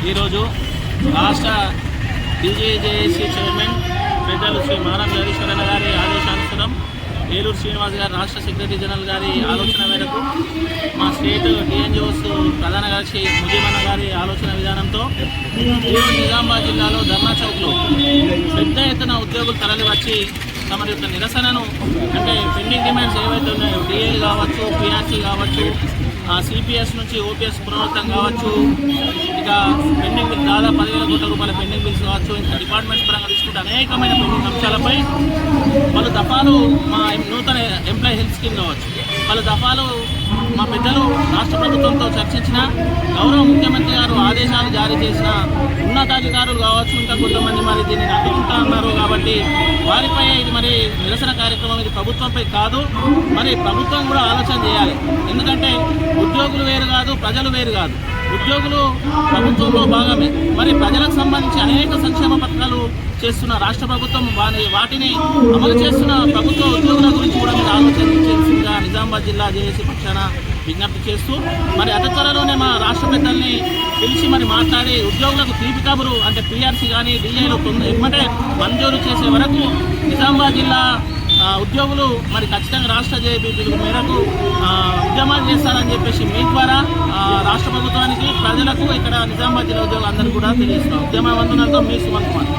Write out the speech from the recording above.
ఈరోజు రాష్ట్ర టీజేజేఏసీ చైర్మన్ పెద్దలు శ్రీ మారం జగదీశ్వరన్న గారి ఆదేశానుసారం ఏలూరు శ్రీనివాస్ గారు రాష్ట్ర సెక్రటరీ జనరల్ గారి ఆలోచన మేరకు మా స్టేట్ టీఎన్జిఓస్ ప్రధాన కార్యదర్శి ముజీబన్న గారి ఆలోచన విధానంతో ఈరోజు నిజామాబాద్ జిల్లాలో ధర్నా చౌక్లో పెద్ద ఎత్తున ఉద్యోగులు తరలి వచ్చి తమ యొక్క నిరసనను అంటే పెండింగ్ డిమాండ్స్ ఏవైతే ఉన్నాయో డిఏలు కావచ్చు, పిఆర్సీ కావచ్చు, సిపిఎస్ నుంచి ఓపీఎస్ పునరుద్ధరణ కావచ్చు, ఇక పెండింగ్ బిల్ దాదాపు 10,000 కోట్ల రూపాయల పెండింగ్ బిల్స్ కావచ్చు, ఇంకా డిపార్ట్మెంట్స్ పరంగా తీసుకుంటే అనేకమైన పెండింగ్ అంశాలపై పలు దఫాలు మా నూతన ఎంప్లాయీ హెల్త్ స్కీమ్ కావచ్చు, పలు దఫాలు మా పెద్దలు రాష్ట్ర ప్రభుత్వంతో చర్చించిన గౌరవ ముఖ్యమంత్రి గారు ఆదేశాలు జారీ చేసిన ఉన్నతాధికారులు కావచ్చు, ఇంకా కొంతమంది మరి దీన్ని అడ్డుకుంటా ఉన్నారు. కాబట్టి వారిపై ఇది మరి నిరసన కార్యక్రమం, ఇది ప్రభుత్వంపై కాదు, మరి ప్రభుత్వం కూడా ఆలోచన చేయాలి. ఎందుకంటే ఉద్యోగులు వేరు కాదు, ప్రజలు వేరు కాదు. ఉద్యోగులు ప్రభుత్వంలో భాగమే, మరి ప్రజలకు సంబంధించి అనేక సంక్షేమ పథకాలు చేస్తున్న రాష్ట్ర ప్రభుత్వం వాటిని అమలు చేస్తున్న ప్రభుత్వ ఉద్యోగుల గురించి కూడా మీరు ఆలోచించాల్సిందిగా నిజామాబాద్ జిల్లా జేఏసీ పక్షాన విజ్ఞప్తి చేస్తూ మరి అతి త్వరలోనే మా రాష్ట్ర పెద్దల్ని పిలిచి మరి మాట్లాడి ఉద్యోగులకు తీపి కబురు అంటే పిఆర్సీ కానీ డిఏలు ఎమ్మటే మంజూరు చేసే వరకు నిజామాబాద్ జిల్లా ఉద్యోగులు మరి ఖచ్చితంగా రాష్ట్ర జేఏపీ పిలుపు మేరకు ఉద్యమాలు చేస్తారని చెప్పేసి మీ ద్వారా రాష్ట్ర ప్రభుత్వానికి, ప్రజలకు, ఇక్కడ నిజామాబాద్ జిల్లా ఉద్యోగులందరూ కూడా తెలియజేస్తున్నాం. ఉద్యమ వందనాలతో మీ సుమన్ కుమార్.